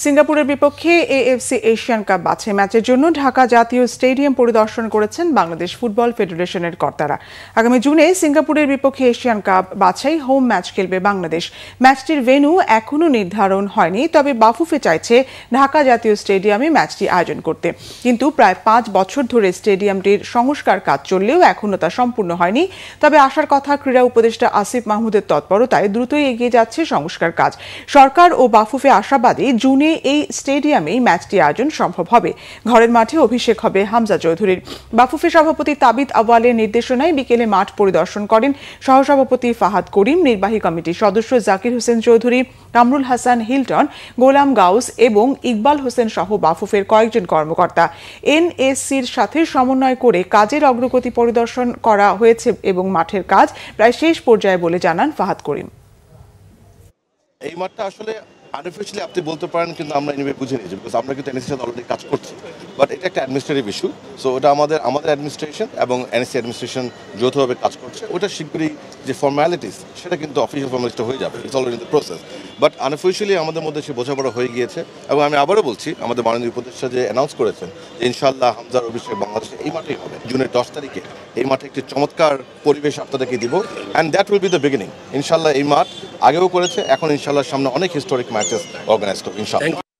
সিঙ্গাপুরের বিপক্ষে AFC Asian cup বাছাই ম্যাচের জন্য ঢাকা জাতীয় স্টেডিয়াম পরিদর্শন করেছেন বাংলাদেশ ফুটবল ফেডারেশনের কর্তারা। আগামী জুনে সিঙ্গাপুরের বিপক্ষে এশিয়ান কাপ বাছাই হোম ম্যাচ খেলবে বাংলাদেশ। ম্যাচটির ভেন্যু এখনও নির্ধারণ হয়নি, তবে বাফুফে চাইছে ঢাকা জাতীয় স্টেডিয়ামে ম্যাচটি আয়োজন করতে। কিন্তু প্রায় 5 বছর ধরে স্টেডিয়ামটির সংস্কার কাজ চললেও এখনও তা সম্পূর্ণ হয়নি। তবে আসার কথা ক্রীড়া উপদেষ্টা আসিফ মাহমুদের তৎপরতায় দ্রুতই এগিয়ে যাচ্ছে সংস্কার কাজ। সরকার ও বাফুফে আশাবাদী জুনে এই স্টেডিয়ামেই ম্যাচটি আয়োজন সম্ভব হবে। ঘরের মাঠে অভিষেক হবে হামজা চৌধুরীর। বাফুফে সভাপতি তাবিত আওয়ালের নির্দেশনায় বিকেলে মাঠ পরিদর্শন করেন সহসভাপতি ফাহাদ করিম, নির্বাহী কমিটির সদস্য জাকির হোসেন চৌধুরী, কামরুল হাসান হিলটন, গোলাম গাউস এবং ইকবাল হোসেন সহ বাফুফের কয়েকজন কর্মকর্তা। এনএসসির সাথে সমন্বয় করে কাজের অগ্রগতি পরিদর্শন করা হয়েছে এবং মাঠের কাজ প্রায় শেষ পর্যায়ে বলে জানান ফাহাদ করিম। এই মাঠটা আসলে আনঅফিশিয়ালি আপনি বলতে পারেন, কিন্তু আমরা এনিওয়ে বুঝে নিয়েছি, বিকজ আমরা কিন্তু এনএসসির সাথে অলরেডি কাজ করছি। বাট এটা একটা অ্যাডমিনিস্ট্রেটিভ ইস্যু, সো ওটা আমাদের অ্যাডমিনিস্ট্রেশন এবং এনএসসি অ্যাডমিনিস্ট্রেশন যৌথভাবে কাজ করছে। ওটা শীঘ্রই যে ফর্মালিটিস সেটা কিন্তু অফিসিয়াল ফর্মালিটিসটা হয়ে যাবে, it's already in the process. But unofficially আমাদের মধ্যে সে বোঝাপড়া হয়ে গিয়েছে এবং আমি আবারও বলছি, আমাদের মাননীয় উপদেষ্টা যে অ্যানাউন্স করেছেন যে ইনশাআল্লাহ হামজার অভিষেক বাংলাদেশে এই মাঠেই হবে জুনের 10 তারিখে। এই মাঠে একটি চমৎকার পরিবেশ আপনাদেরকে দিব, and that will be the beginning. ইনশাআল্লাহ এই মাঠ আগেও করেছে, এখন ইনশাআল্লাহ সামনে অনেক হিস্টোরিক ম্যাচেস অর্গানাইজ করবে ইনশাআল্লাহ।